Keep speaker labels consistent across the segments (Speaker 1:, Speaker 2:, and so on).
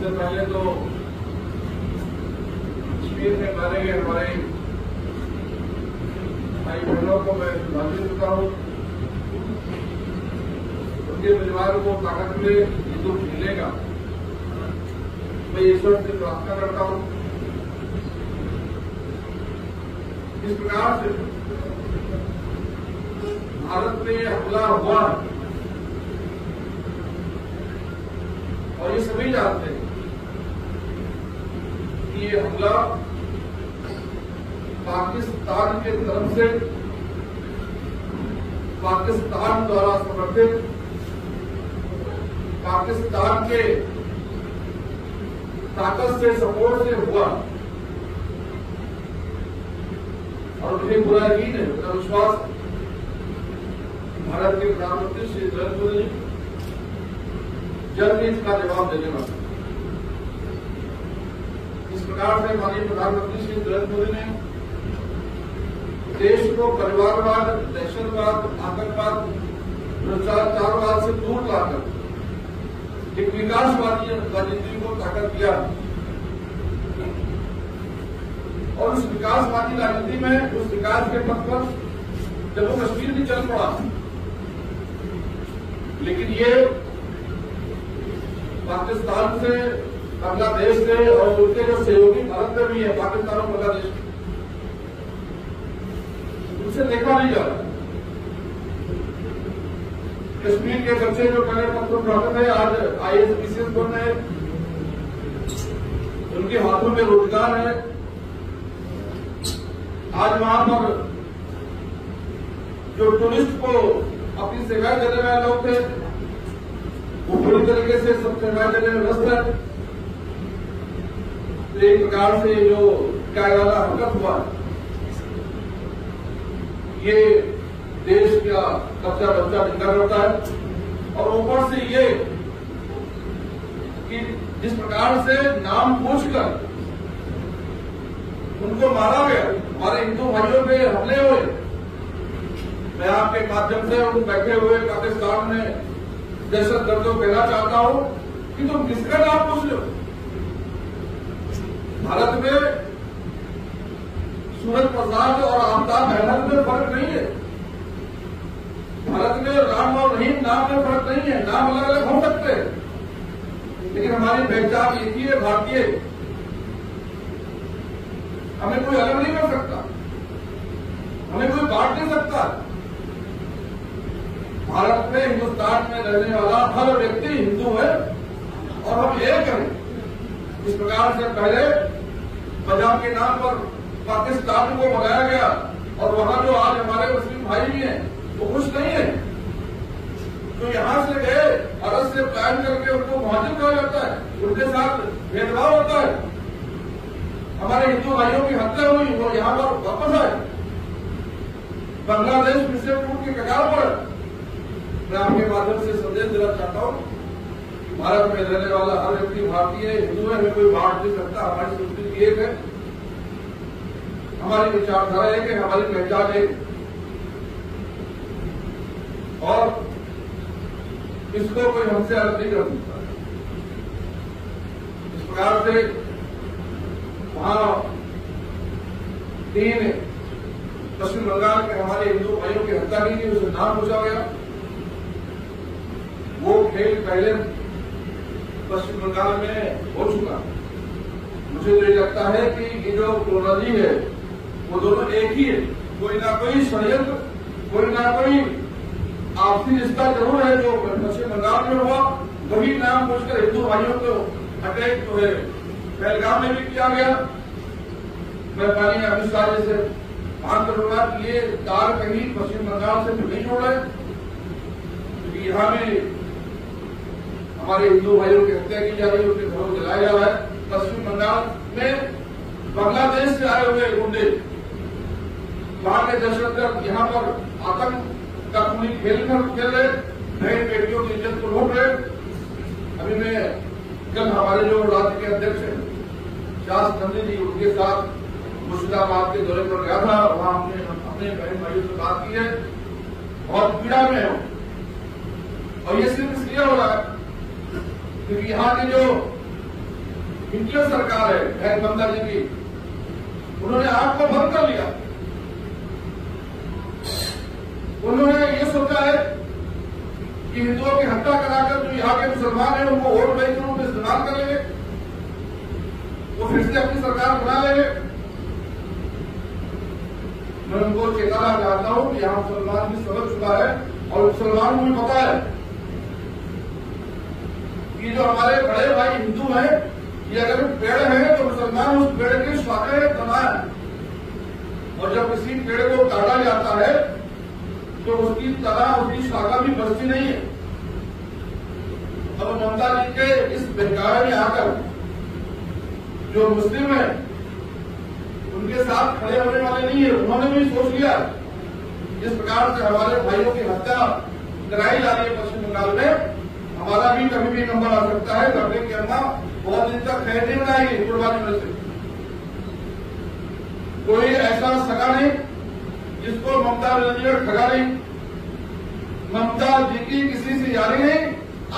Speaker 1: सबसे पहले तो कश्मीर में मारे गए हमारे भाई बहनों को मैं श्रद्धांजलि देता हूँ। उनके परिवार को ताकत मिले, ये दुख मिलेगा, मैं ईश्वर से प्रार्थना करता हूँ। इस प्रकार से भारत में हमला हुआ और ये सभी जानते हैं कि ये हमला पाकिस्तान के तरफ से, पाकिस्तान द्वारा समर्थित, पाकिस्तान के ताकत से, सपोर्ट से हुआ। और मुझे बुरा यकीन है, मेरा विश्वास है, भारत के प्रधानमंत्री श्री नरेंद्र मोदी जल्द ही इसका जवाब देने वाले। इस प्रकार से माननीय प्रधानमंत्री श्री नरेंद्र मोदी ने देश को परिवारवाद, दहशतवाद, आतंकवाद, भ्रष्टाचारवाद से दूर लाकर एक विकासवादी राजनीति को ताकत दिया। और उस विकासवादी राजनीति में, उस विकास के पथ पर जम्मू कश्मीर भी चल पड़ा। लेकिन ये पाकिस्तान से, बांग्लादेश से और उनके जो सहयोगी भारत में भी है, पाकिस्तान और बांग्लादेश, उनसे देखा नहीं जा रहा। कश्मीर के बच्चे जो पहले पत्र उठाते थे, आज IAS PCS बन रहे हैं, उनके हाथों में रोजगार है। आज वहां पर जो टूरिस्ट को अपनी सेवाएं देने वाले लोग थे, वो पूरी तरीके से सब सेवाएं देने में व्यस्त है। तो एक प्रकार से जो कायराना हरकत हुआ, ये देश का कच्चा बच्चा निकल रहता है। और ऊपर से ये कि जिस प्रकार से नाम पूछकर उनको मारा गया, हमारे हिंदू भाइयों पे हमले हुए। मैं आपके माध्यम से उन बैठे हुए पाकिस्तान में दहशतगर्दों को कहना चाहता हूं कि तुम किसका नाम पूछ लो। भारत में सूरज प्रसाद और आफताब मेहनत में फर्क नहीं है। भारत में राम और रहीम नाम में फर्क नहीं है। नाम अलग अलग हो सकते हैं, लेकिन हमारी पहचान एक ही है, भारतीय। हमें कोई अलग नहीं कर सकता, हमें कोई बांट नहीं सकता। भारत में, हिंदुस्तान में रहने वाला हर व्यक्ति हिंदू है और हम एक हैं। इस प्रकार से पहले पंजाब के नाम पर पाकिस्तान को बनाया गया और वहां जो आज हमारे मुस्लिम भाई भी हैं वो खुश नहीं है। तो यहां से गए, अरब से प्लान करके उनको मुहाजिर कहा जाता है, उनके साथ भेदभाव होता है। हमारे हिंदू भाइयों की हत्या हुई, वो यहां पर वापस आए। बांग्लादेश फिर से टूट के कगार पर। मैं आपके माध्यम से संदेश देना चाहता हूं, भारत में रहने वाला हर व्यक्ति भारतीय हिंदू है, हमें कोई बांट नहीं सकता। हमारी संस्कृति एक है, हमारी विचारधारा एक है, हमारी पहचान एक, और इसको कोई हमसे अलग नहीं कर सकता। इस प्रकार से वहां 3 पश्चिम बंगाल के हमारे हिंदू भाइयों की हत्या की गई, उसे नाम पूछा गया। वो खेल पहले पश्चिम बंगाल में हो चुका। मुझे तो ये लगता है कि ये जो क्रोनोलॉजी है वो दोनों एक ही है। कोई ना कोई षड्यंत्र, कोई ना कोई आपसी रिश्ता जरूर है। जो पश्चिम बंगाल में हुआ वही नाम पूछकर हिंदू भाइयों को अटैक जो है पहलगाम में भी किया गया। मैं माननीय अमित शाह जी से मांग करूंगा कि ये तार कहीं पश्चिम बंगाल से नहीं जोड़ रहे, क्योंकि यहाँ में हमारे हिंदू भाइयों की हत्या की जा रही है, उनके घरों को जलाया जा रहा है। पश्चिम बंगाल में बांग्लादेश से आए हुए गुंडे, वहां के दहशतगर्द यहाँ पर आतंक का पूरी खेल रहे, नई बेटियों की इज्जत को लूट रहे। अभी मैं कल हमारे जो राज्य के अध्यक्ष हैं शास नंदी जी, उनके साथ मुर्शिदाबाद के दौरे पर गया था। वहां हमने अपने बहन भाइयों से बात की है, बहुत पीड़ा में है। और ये सिर्फ इसलिए हो रहा है क्योंकि यहाँ के जो हिटलर सरकार है ममता जी की, उन्होंने आंख को बंद कर लिया। उन्होंने ये सोचा है कि हिंदुओं की हत्या कराकर जो यहाँ के मुसलमान हैं उनको वोट बैंक के रूप में इस्तेमाल कर लेंगे, वो फिर से अपनी सरकार बना लेंगे। मैं उनको चेताना चाहता हूं कि यहाँ मुसलमान भी समझ चुका है और मुसलमान को भी पता है कि जो हमारे बड़े भाई हिंदू हैं, ये अगर पेड़ है तो मुसलमान उस पेड़ की शाखाएं दबाए, और जब किसी पेड़ को काटा जाता है तो उसकी तरह उसकी शाखा भी बचती नहीं है। अब ममता जी के इस बहकावे में आकर जो मुस्लिम है उनके साथ खड़े होने वाले नहीं है। उन्होंने भी सोच लिया जिस प्रकार से हमारे भाइयों की हत्या कराई जा रही है पश्चिम बंगाल में, हमारा भी कभी भी नंबर आ सकता है। लड़ने की अम्मा बहुत दिन तक खैर नहीं बनाएगी कुर्बानी में से। कोई ऐसा सगा नहीं जिसको ममता बनर्जी ने ठगा नहीं। ममता जी की किसी से यारी नहीं।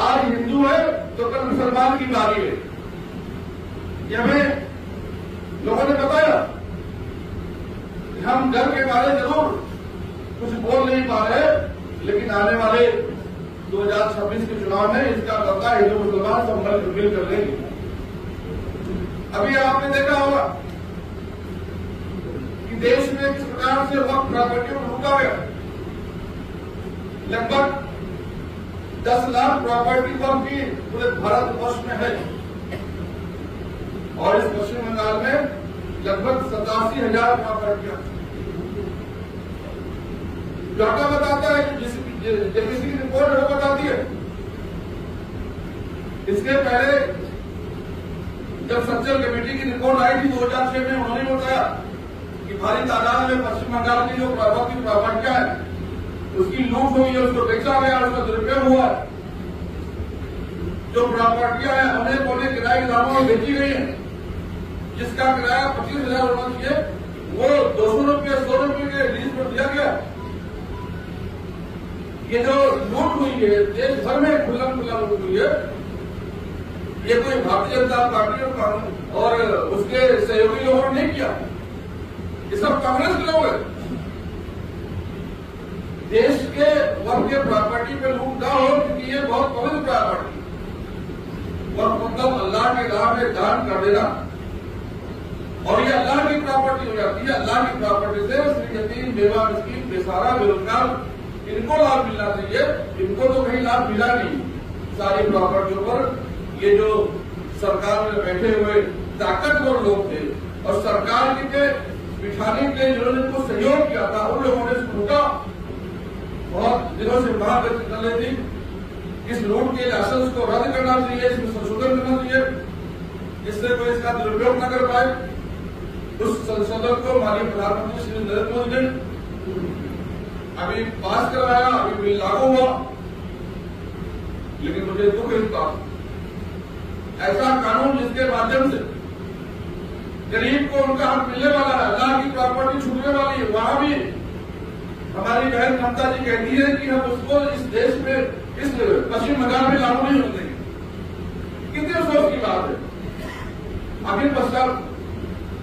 Speaker 1: आज हिंदू है तो कल मुसलमान की बारी है। ये हमें लोगों ने बताया। हम डर के मारे जरूर कुछ बोल नहीं पा रहे, लेकिन आने वाले 2026 के चुनाव में इसका बदला हिंदू मुसलमान सब मिल कर लेंगे। अभी आपने देखा होगा कि देश में किस प्रकार से वक्त प्रॉपर्टी को लूटा गया। लगभग 10 लाख प्रॉपर्टी वक्त की पूरे भारतवर्ष में है, और इस पश्चिम बंगाल में लगभग 87,000 प्रॉपर्टियां। डाटा बताता है कि जेपीसी की रिपोर्ट है वो बताती है। इसके पहले जब सच्चर कमेटी की रिपोर्ट आई थी 2006 में, उन्होंने बताया कि भारी तादाद में पश्चिम बंगाल की जो प्रॉपर्टियां है उसकी लूट हुई है, उसको बेचा गया, उसका दुरुपयोग हुआ। जो प्रॉपर्टियां हैं अनेक अनेक किराए के दामों में बेची गई है, जिसका किराया 25,000 होना चाहिए वो 200 रुपये 100 रुपये के लीज पर दिया गया। ये जो लूट हुई है देश भर में खुल्ला लूट हुई है, ये कोई भारतीय जनता पार्टी और उसके सहयोगी लोगों ने नहीं किया, ये सब कांग्रेस के लोग हैं। देश के वर्ग के प्रॉपर्टी पे लूट ना हो, क्योंकि ये बहुत पवित्र प्रॉपर्टी, और मतलब अल्लाह के राह में दान कर देना, और ये अल्लाह की प्रॉपर्टी हो जाती है। अल्लाह की प्रॉपर्टी से श्री यतीम, बेवा, मिस्कीन, बेसहारा, बेरोजगार इनको लाभ मिलना चाहिए। इनको तो कहीं लाभ मिला नहीं। सारी प्रॉपर्टियों पर ये जो सरकार में बैठे हुए ताकतवर लोग थे और सरकार के बिठाने के लिए जिन्होंने इनको सहयोग किया था, उन लोगों ने इसको लूटा। बहुत दिनों से मांग व्यक्त कर रही थी इस लूट के लाइसेंस को रद्द करना चाहिए, इसमें संशोधन करना चाहिए, जिससे कोई इसका दुरुपयोग न कर पाए। उस संशोधन को माननीय प्रधानमंत्री श्री नरेंद्र मोदी ने अभी पास करवाया, अभी बिल लागू हुआ। लेकिन मुझे दुख इस बात, ऐसा कानून जिसके माध्यम से गरीब को उनका हक मिलने वाला है, अल्लाह की प्रॉपर्टी छूटने वाली है, वहां भी हमारी बहन ममता जी कहती है कि हम उसको इस देश में, इस पश्चिम बंगाल में लागू नहीं होने देंगे। कितने अफसोस की बात है। आखिर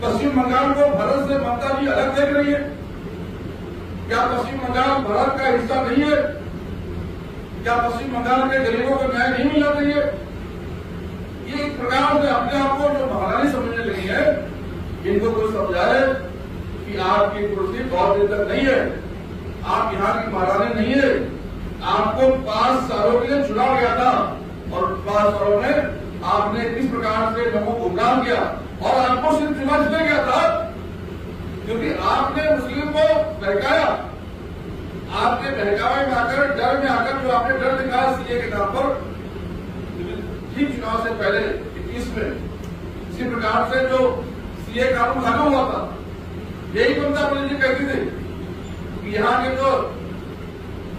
Speaker 1: पश्चिम बंगाल को भारत से ममता जी अलग देख रही है। क्या पश्चिम बंगाल भारत का हिस्सा नहीं है? क्या पश्चिम बंगाल के गरीबों को न्याय नहीं मिलना चाहिए? ये एक प्रकार से अपने आप को जो महारानी समझने लगी है, इनको कोई समझाए कि आपकी कुर्सी बहुत दिन तक नहीं है, आप यहाँ की महारानी नहीं है। आपको 5 सालों के लिए चुना गया था, और 5 सालों में आपने किस प्रकार से लोगों को गुमराह किया, और आपको सिर्फ चुना इसलिए गया था क्योंकि आपने मुस्लिम को बहकाया। आपके बहकावे में आकर, डर में आकर जो आपने डर दिखाया सीए के नाम पर, ठीक चुनाव से पहले 21 में इसी प्रकार से जो सीए कानून लागू हुआ था, यही ममता बनर्जी कहती थी कि यहाँ के जो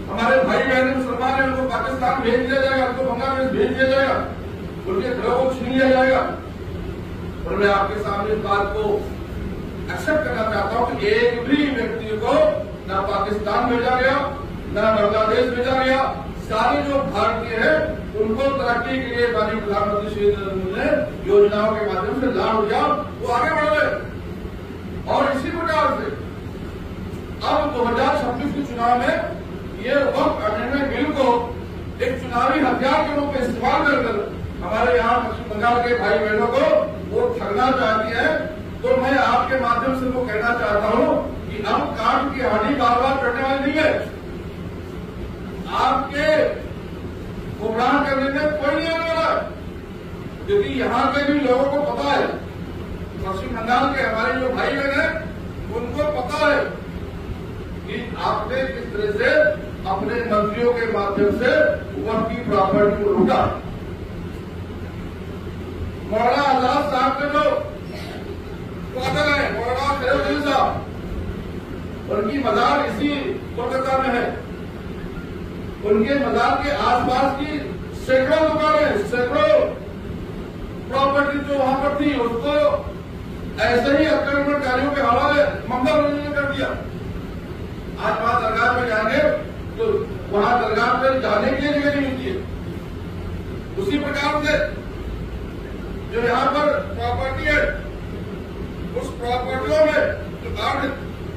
Speaker 1: हमारे भाई बहन मुसलमान है उनको पाकिस्तान भेज दिया जाएगा, उनको बांग्लादेश भेज दिया जाएगा, उनके घरों को छीन लिया जाएगा। और मैं आपके सामने इस बात को एक्सेप्ट करना चाहता हूं कि एक भी व्यक्ति को न पाकिस्तान भेजा गया, न बांग्लादेश भेजा गया, सारे जो भारतीय है उनको तरक्की के लिए माननीय प्रधानमंत्री श्री नरेंद्र मोदी ने योजनाओं के माध्यम से लाभ दिया, वो आगे बढ़ रहे। और इसी प्रकार से अब 2026 के चुनाव में ये वक्त अमेंडमेंट बिल को एक चुनावी हथियार के रूप में इस्तेमाल कर हमारे यहाँ पश्चिम बंगाल के भाई बहनों को वो ठगना चाहती है। तो मैं आपके माध्यम से वो कहना चाहता हूँ कि अब काट की हानि बार बार करने वाली नहीं है। आपके गुमराह करने में कोई नहीं आने वाला, क्योंकि यहाँ के भी लोगों को पता है, पश्चिम बंगाल के हमारे जो भाई बहन है उनको पता है कि आपने किस तरह से अपने मंत्रियों के माध्यम से वक्त की प्रॉपर्टी को लूटा। मौलाना आजाद साहब के जो क्वार्टर है, मौलाना खैरुद्दीन साहब, उनकी मजार इसी कोलकाता में है। उनके मजार के आसपास की सैकड़ों दुकानें, सैकड़ों प्रॉपर्टी जो वहां पर थी उसको ऐसे ही आक्रमणकारियों के हवाले मंगल ने कर दिया। आज वहां दरगाह में जाएंगे तो वहां दरगाह पर जाने के लिए जगह नहीं मिलती है। उसी प्रकार से जो यहाँ पर प्रॉपर्टी है उस प्रॉपर्टियों में जो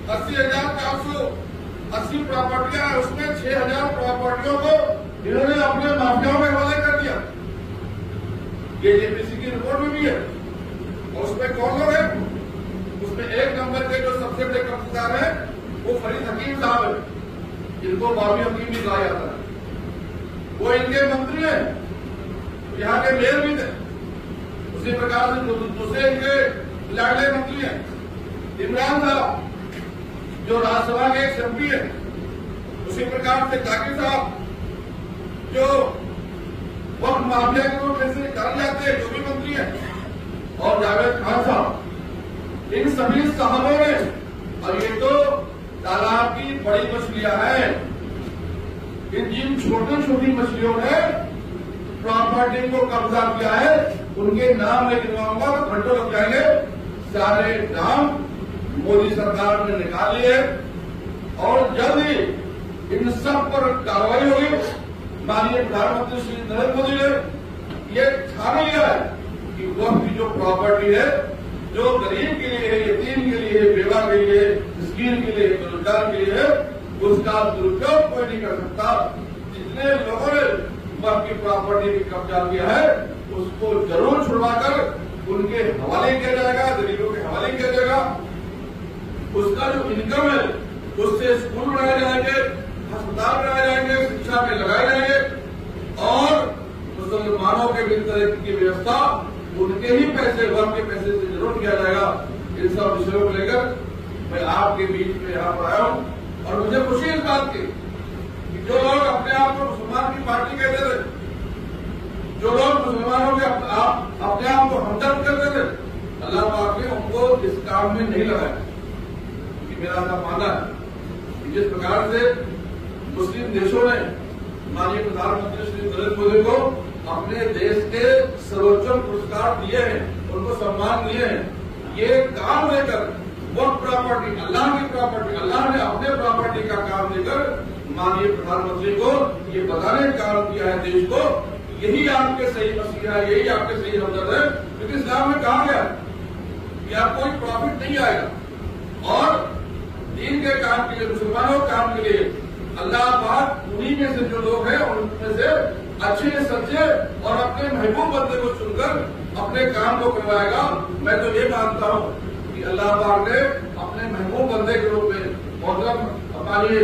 Speaker 1: 80,480 प्रॉपर्टियां हैं उसमें 6,000 प्रॉपर्टियों को इन्होंने अपने माफियाओं के हवाले कर दिया। ये जेपीसी की रिपोर्ट में भी है। और उसमें कौन लोग हैं? उसमें एक नंबर के जो सबसे बड़े कब्जेदार हैं वो फरीद हकीम साहब है, जिनको बाबी हकीम भी कहा जाता है। वो इनके मंत्री हैं, यहाँ के मेयर भी थे। उसी प्रकार से दूसरे इनके लाडले मंत्री हैं इमरान साहब, जो राज्यसभा के एक एमपी है। उसी प्रकार से जाकिर साहब, जो वक्त माफिया के रूप में से कर जाते हैं, जो भी मंत्री हैं, और जावेद खान साहब। इन सभी साहबों ने, और ये तो तालाब की बड़ी मछलियां हैं, इन जिन छोटी छोटी मछलियों ने प्रॉपर्टी को कब्जा किया है उनके नाम मैं गिनवाऊंगा तो घंटों लग जाएंगे। सारे नाम मोदी सरकार ने निकाल लिए और जल्द ही इन सब पर कार्रवाई होगी। माननीय प्रधानमंत्री श्री नरेंद्र मोदी ने ये ठान लिया है कि वक्त की जो प्रॉपर्टी है, जो गरीब के लिए है, यतीम के लिए है, बेवा के लिए, मिस्कीन के लिए, बेरोजगार के लिए है, उसका दुरुपयोग कोई नहीं कर सकता। जितने लोगों ने वक्त की प्रॉपर्टी भी कब्जा किया है उसको जरूर छुड़वाकर उनके हवाले किया जाएगा, गरीबों के हवाले किया जाएगा। उसका जो इनकम है उससे स्कूल बनाए जाएंगे, अस्पताल बनाए जाएंगे, शिक्षा में लगाए जाएंगे और मुसलमानों के भी तरह की व्यवस्था उनके ही पैसे, वक्त के पैसे से जरूर किया जाएगा। इन सब विषयों को लेकर मैं आपके बीच में यहाँ पर आया हूँ और मुझे खुशी इस बात की कि जो लोग अपने आप को मुसलमान की पार्टी कहते थे, जो लोग मुसलमानों के अपने आप को हमदर्द करते थे, अल्लाह पाक ने उनको इस काम में नहीं लगाया। मेरा ऐसा मानना है कि जिस प्रकार से मुस्लिम देशों ने माननीय प्रधानमंत्री श्री नरेंद्र मोदी को अपने देश के सर्वोच्च पुरस्कार दिए हैं, उनको सम्मान दिए हैं, ये काम लेकर वक्त प्रॉपर्टी, अल्लाह की प्रॉपर्टी, अल्लाह ने अपने प्रॉपर्टी का काम लेकर माननीय प्रधानमंत्री को ये बताने का काम किया है देश को, यही आपके सही मसीहा है, यही आपके सही हमदर्द है। क्योंकि इस्लाम में कहा गया कि आपको कोई प्रॉफिट नहीं आएगा और दीन के काम के लिए, मुसलमानों के काम के लिए अल्लाह पाक उन्हीं में से जो लोग हैं उनमें से अच्छे सच्चे और अपने महबूब बंदे को चुनकर अपने काम को करवाएगा। मैं तो ये मानता हूँ कि अल्लाह पाक ने अपने महबूब बंदे के रूप में मोहतरम हमारे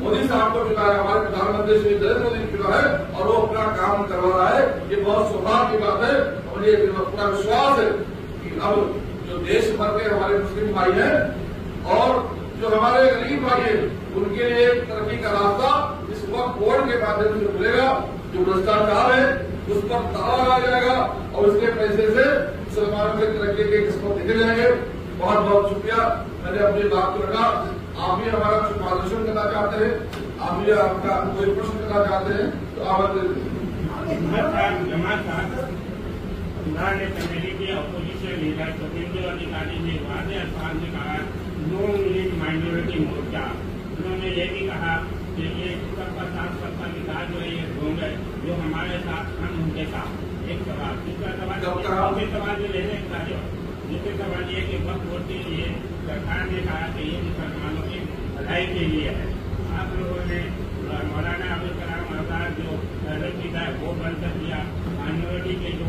Speaker 1: मोदी साहब को चुना है, हमारे प्रधानमंत्री श्री नरेंद्र मोदी को चुना है और वो अपना काम करवा रहा है। ये बहुत सौभाग्य की बात है और ये पूरा विश्वास है कि अब जो देश भर के हमारे मुस्लिम भाई हैं और जो हमारे गरीब भाई हैं उनके लिए एक तरक्की का रास्ता इस वक्त बोर्ड के माध्यम से मिलेगा। जो भ्रष्टाचार है उस पर ताला लगाया जाएगा और उसके पैसे से मुसलमानों की तरक्की के किस्मत निकल जाएंगे। बहुत बहुत शुक्रिया, मैंने अपनी बात को रखा। आप भी हमारा कुछ मार्गदर्शन करना चाहते हैं, आप भी आपका कोई प्रश्न करना चाहते हैं तो आमंत्रित।
Speaker 2: चमेली के अपोजिशन लीडर सत्येंद्र अधिकारी ने वादे अल्फाज में कहा नो मिलिट माइनॉरिटी मोर्चा। उन्होंने ये भी कहा कि ये 50% विकास जो है जो हमारे साथ हम उनके साथ। एक सवाल, दूसरा सवाल जो लेने दूसरे सवाल ये कि वक्त वोट के लिए सरकार ने कहा कि ये मुसलमानों की भलाई के लिए है। आप लोगों ने मौलाना अबुल कलाम आजाद जो पहले की था वो बंद कर दिया, माइनॉरिटी के जो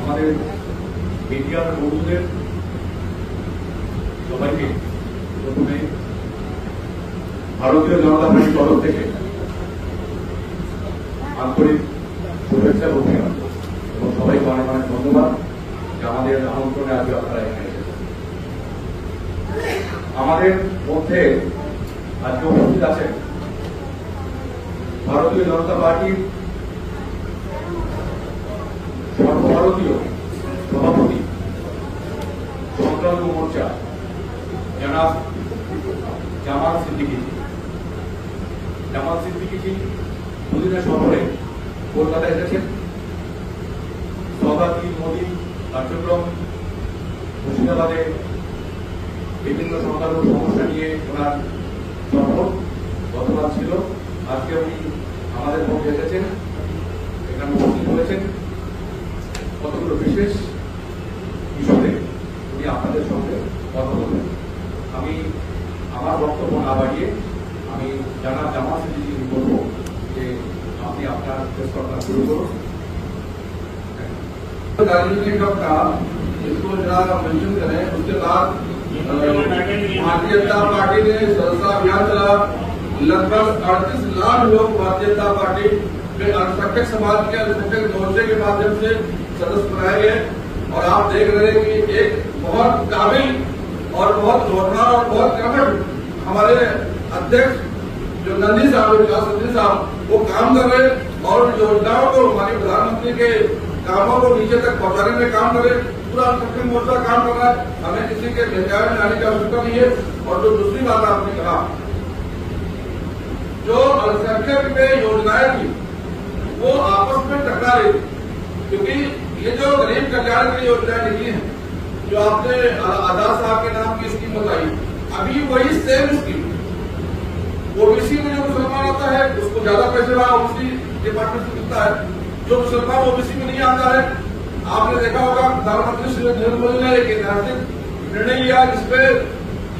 Speaker 3: আমাদের মিডিয়ার বন্ধুদের সবাইকে প্রথমে ভারতীয় জনতা পার্টির তরফ থেকে আন্তরিক শুভেচ্ছা ও অভিনন্দন এবং সবাইকে অনেক অনেক ধন্যবাদ যে আমাদের আমন্ত্রণে আজকে আপনারা এখানে এসেছেন। আমাদের মধ্যে আজকে উপস্থিত আছেন ভারতীয় জনতা পার্টির সর্বভারতীয় সভাপতি সংখ্যালঘু মোর্চা জনাব জামাল সিদ্দিকী। জামাল সিদ্দিকী দুদিনের সফরে কলকাতা এসেছেন। সভাপতি মোদী কার্যক্রম মুর্শিদাবাদে বিভিন্ন সংখ্যালঘু সমস্যা নিয়ে ওনার সফর গতকাল ছিল। আজকে উনি আমাদের মধ্যে এসেছেন, এখানে উপস্থিত হয়েছেন। কতগুলো বিশেষ ইস্যুতে উনি আপনাদের সঙ্গে কথা বলবেন। আমি আমার বক্তব্য না বাড়িয়ে আমি জানাব জামাল সিদ্দিকীকে বলবো যে আপনি আপনার প্রশ্নটা শুরু করুন।
Speaker 1: राजनीतिक का इसको जरा मेंशन करें। उसके बाद भारतीय जनता पार्टी ने सदस्यता अभियान चला। लगभग 38 लाख लोग भारतीय जनता पार्टी में अल्पसंख्यक समाज के अल्पसंख्यक मोर्चे के माध्यम से सदस्य बनाए गए। और आप देख रहे हैं कि एक बहुत काबिल और बहुत जोरदार और बहुत कर्मठ हमारे अध्यक्ष जो नंदी साहब, विकास नंदी साहब, वो काम कर रहे हैं और योजनाओं को हमारे प्रधानमंत्री के कामों को नीचे तक पहुंचाने में काम करे। पूरा अल्पसंख्यक मोर्चा काम कर रहा है। हमें किसी के बहकावे में आने की आवश्यकता नहीं है। और जो दूसरी बात आपने कहा, जो अल्पसंख्यक में योजनाएं थी वो आपस में टकरा रही थी, क्योंकि ये जो गरीब कल्याण की योजनाएं निकली है, जो आपने आजाद साहब के नाम की स्कीम बताई, अभी वही सेम स्कीम ओबीसी में जो मुसलमान आता है उसको ज्यादा पैसे वहां ओबीसी डिपार्टमेंट से मिलता है। जो मुसलमान ओबीसी में नहीं आता है, आपने देखा होगा प्रधानमंत्री श्री नरेंद्र मोदी ने एक ऐतिहासिक निर्णय लिया जिसपे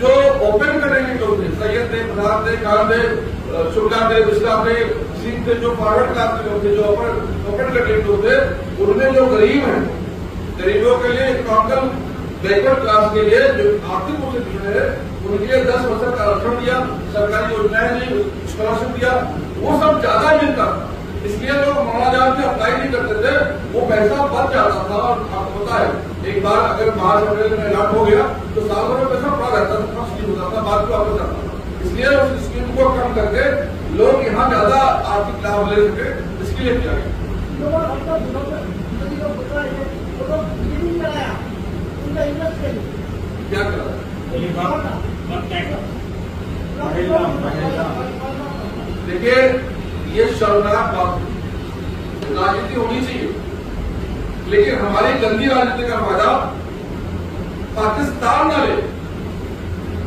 Speaker 1: जो ओपन कैटेगरी लोग थे, सैयद थे, प्रधान थे, खान थे, शुक्ला थे, बिस्ला थे, सिंह थे, जो फॉरवर्ड क्लास के लोग थे, जो ओपन कैटेगरी लोग थे, उनमें जो गरीब हैं, गरीबों के लिए इकोनॉमिकल बैकवर्ड क्लास के लिए जो आर्थिक रूप से पिछड़े है उनके लिए 10% का आरक्षण दिया, सरकारी योजनाएं दी, स्कॉलरशिप दिया, वो सब ज्यादा मिलता। इसलिए लोग महाराजान से अप्लाई नहीं करते थे, वो पैसा बच जाता था। और आपको पता है एक बार अगर मार्च अप्रैल में अलर्ट हो गया तो साल भर में पैसा पड़ा रहता था, स्कीम होता था, बाद में वापस जाता था। इसलिए उस स्कीम को कम करके लोग यहाँ ज्यादा आर्थिक लाभ ले सके, इसके लिए किया गया। क्या करा देखिए, ये शर्मनाक बात, राजनीति होनी चाहिए, लेकिन हमारी गंदी राजनीति का फायदा पाकिस्तान न ले,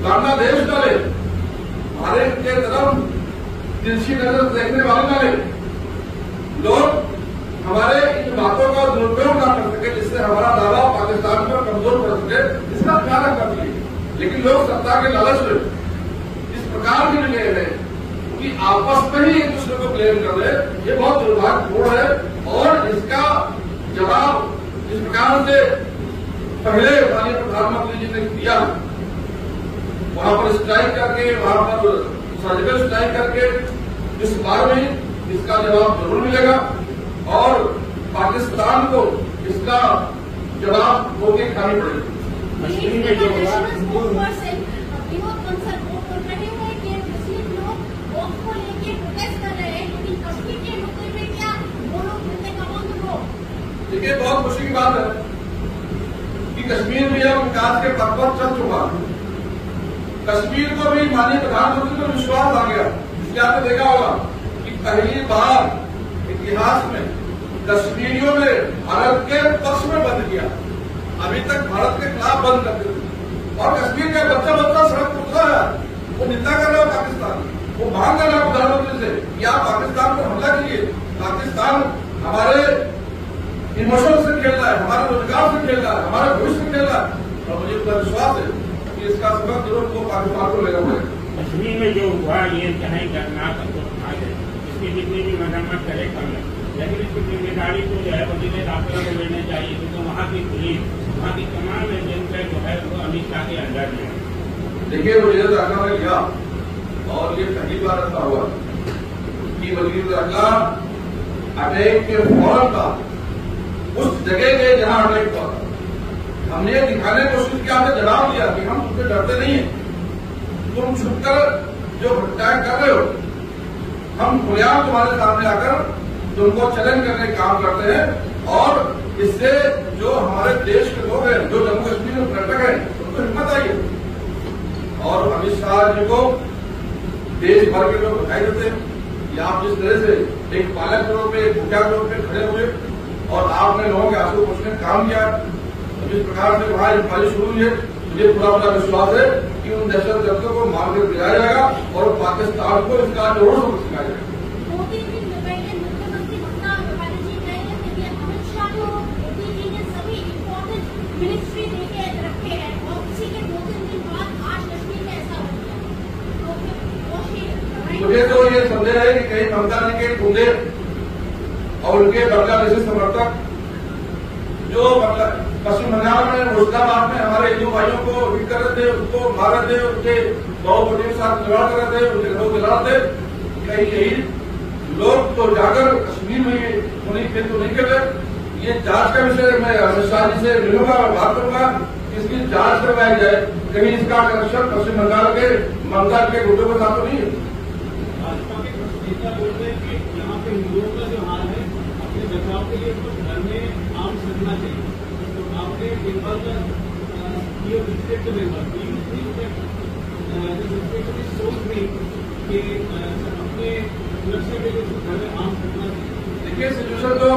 Speaker 1: बांग्लादेश न ले, भारत के तरफ तिरछी नजर देखने वाले न ले। लोग हमारे इन बातों का दुरुपयोग न कर सके, जिससे हमारा दावा पाकिस्तान पर कमजोर पड़ सके, इसका ख्याल रखना चाहिए। लेकिन लोग सत्ता के लालच में इस प्रकार की ले रहे हैं कि आपस में ही एक दूसरे को ब्लेम कर रहे हैं, ये बहुत दुर्भाग्यपूर्ण है। और इसका जवाब जिस प्रकार से पहले माननीय प्रधानमंत्री जी ने दिया, वहां पर स्ट्राइक करके, वहां पर सर्जिकल स्ट्राइक करके, इस बार में इसका जवाब जरूर मिलेगा और पाकिस्तान को इसका जवाब होके खानी पड़ेगी। देखिए, बहुत खुशी की बात है कि कश्मीर भी अब विकास के पथ पर चल चुका है। कश्मीर को भी माननीय प्रधानमंत्री को विश्वास आ गया। इसलिए आपने देखा होगा कि पहली बार इतिहास में कश्मीरियों ने भारत के पक्ष में बंद किया। अभी तक भारत के खिलाफ बंद करते थे और कश्मीर का बच्चा सड़क पर उतरा है, वो निंदा कर रहा है इमोशन से खेल रहा है, हमारे रोजगार से खेल रहा है, हमारे भविष्य से खेल रहा है। और मुझे पूरा विश्वास है कि इसका सबक जरूर को पाकिस्तान को लेना पड़ेगा।
Speaker 2: कश्मीर में जो हुआ ये चाहे दर्दनाक अफसोसनाक है, इसकी जितनी भी मरम्मत करे कम है, लेकिन इसकी जिम्मेदारी को जो है वजीर दाखिला को लेना चाहिए, क्योंकि वहाँ की पुलिस, वहाँ की तमाम एजेंसियां जो है वो अमित शाह के अंदर में है।
Speaker 1: देखिए वजीर दाखिला में गया और ये पहली बार ऐसा हुआ कि वजीर दाखिला अटैक के फौरन का उस जगह गए जहां अटैक हुआ। हमने ये दिखाने की कोशिश किया, हमने जवाब दिया कि हम तुमसे डरते नहीं है, तुम छुपकर जो घटनाएं कर रहे हो हम खुलेआम तुम्हारे सामने आकर तुमको चैलेंज करने का काम करते हैं। और इससे जो हमारे देश के लोग हैं, जो जम्मू कश्मीर में पर्यटक हैं, उनको हिम्मत आई है। और अमित शाह जी को देश भर के लोग दिखाई देते हैं कि आप जिस तरह से एक पालक के रूप में, एक मुखिया के रूप में खड़े हुए और आपने लोगों के आंसू पोंछने का काम किया। जिस प्रकार से वहां इंक्वायरी शुरू हुई है, मुझे पूरा विश्वास है कि उन दहशतगर्दों को मारकर गिराया जाएगा और पाकिस्तान को इसका जरूर सबक सिखाया जाएगा।
Speaker 4: 2-3 दिन पहले मुख्यमंत्री ममता बनर्जी गए हैं कि अमित शाह को मोदी जी ने सभी इम्पोर्टेंट मिनिस्ट्री देके रखे हैं और उसी के 2-3 दिन बाद आज कश्मीर में ऐसा हो गया।
Speaker 1: मुझे तो ये संदेह है कि कहीं ममता जी के गुंडे और उनके बांग्लादेशी समर्थक जो पश्चिम बंगाल में मुर्शिदाबाद में हमारे हिंदू भाइयों को हिट कर रहे थे, उसको मार रहे थे, उनके बहुवचन के साथ खिलवाड़ कर रहे थे, उनके घरों जला रहे थे, कहीं यही लोग तो जाकर कश्मीर में उन्हीं खेल तो नहीं कर रहे। ये जांच का विषय मैं अमित शाह जी से मिलूंगा और बात करूंगा, इसकी जांच करवाई जाए, कहीं इसका कनेक्शन पश्चिम बंगाल के ममता के गुंडों के साथ तो नहीं है।
Speaker 5: भाजपा के कुछ नेता बोल रहे हैं कि यहाँ पे हिंदुओं का जो हाल है अपने बचाव के लिए तो घर में आम सजना चाहिए। तो आपने एक बार ये विजिट तो नहीं बात सोच रही कि अपने सुरक्षा के लिए तो घर में आम सजना चाहिए।
Speaker 1: देखिए सिचुएशन तो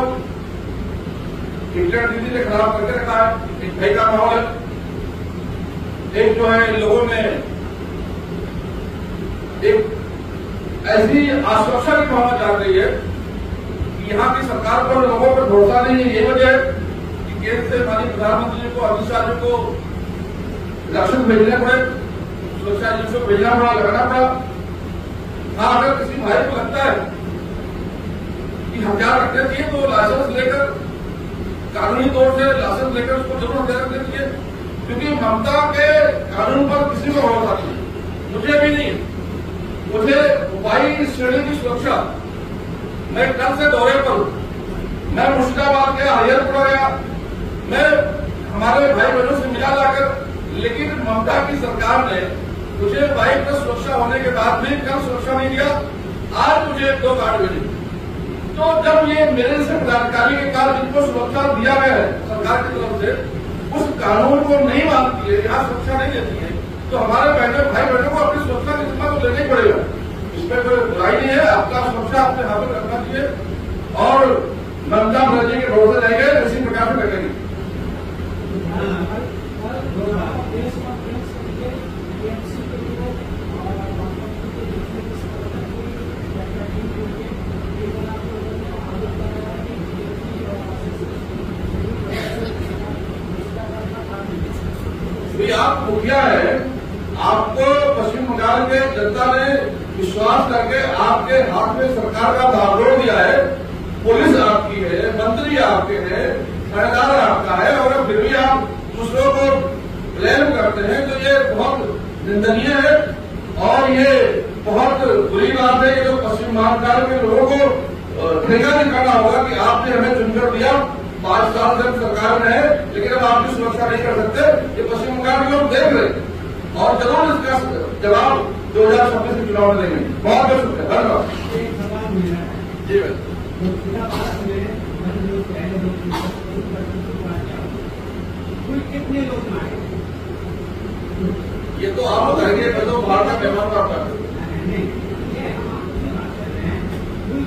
Speaker 1: इंटरनेट दीदी ने खराब करके रखा है, एक भय का माहौल है, एक जो है लोगों में एक ऐसी आश्वासन की भावना जाग रही है कि यहाँ की सरकार पर लोगों पर भरोसा नहीं है। ये वजह है कि केंद्र से माननीय प्रधानमंत्री जी को, अमित शाह जी को लक्षण भेजने पड़े, सुरक्षा एजेंसियों को भेजना पड़ा, लगाना पड़ा। हाँ, अगर किसी भाई को लगता है कि हथियार रखने चाहिए तो लाइसेंस लेकर, कानूनी तौर से लाइसेंस लेकर उसको जरूर हथियार रखने चाहिए, क्योंकि ममता के कानून पर किसी को भरोसा नहीं है, मुझे भी नहीं है। मुझे वायु श्रेणी की सुरक्षा, मैं कल से दौरे पर हूं, मैं मुर्शिदाबाद गया, हरिहरपुरा गया, मैं हमारे भाई बहनों से मिला लाकर, लेकिन ममता की सरकार ने मुझे वायु पर सुरक्षा होने के बाद भी कल सुरक्षा नहीं दिया, आज मुझे 2 गार्ड भेजे। तो जब ये मेरे से पदाधिकारी के कारण जिनको सुरक्षा दिया गया है सरकार की तरफ से, उस कानून को नहीं मानती है, यहाँ सुरक्षा नहीं देती है, तो हमारे भाई बहनों को अपनी सुरक्षा की जिम्मा तो लेना ही पड़ेगा। इसमें कोई बुराई नहीं है, आपका सुरक्षा अपने हाथ में रखना चाहिए और ममता बनर्जी के भरोसे रहेंगे, इसी प्रकार से रखेंगे। आप मुखिया है, आपको पश्चिम बंगाल के जनता ने विश्वास करके आपके हाथ में सरकार का बागडोर दिया है, पुलिस आपकी है, मंत्री आपके हैं, थानेदार आपका है, और फिर भी आप दूसरों को ब्लेम करते हैं, तो ये बहुत निंदनीय है और ये बहुत बुरी बात है। ये जो पश्चिम बंगाल के लोगों को ठेका दिखाना होगा कि आपने हमें चुनकर दिया, 5 साल से हम सरकार में है, लेकिन अब आपकी सुरक्षा नहीं कर सकते, ये पश्चिम बंगाल के लोग देख रहे हैं और जरूर इसका जवाब 2026 के चुनाव में देंगे। बहुत बहुत शुक्रिया, धन्यवाद। जी
Speaker 5: कितने लोग मारे?
Speaker 1: ये तो आप बताएंगे, मैं तो बाहर का मेहमान आता है।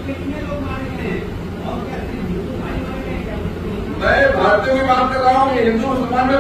Speaker 5: कितने लोग मारे हैं और क्या हिंदू भाई मारे हैं?
Speaker 1: मैं भारतीयों की बात कर रहा हूँ, ये हिंदू मुसलमान में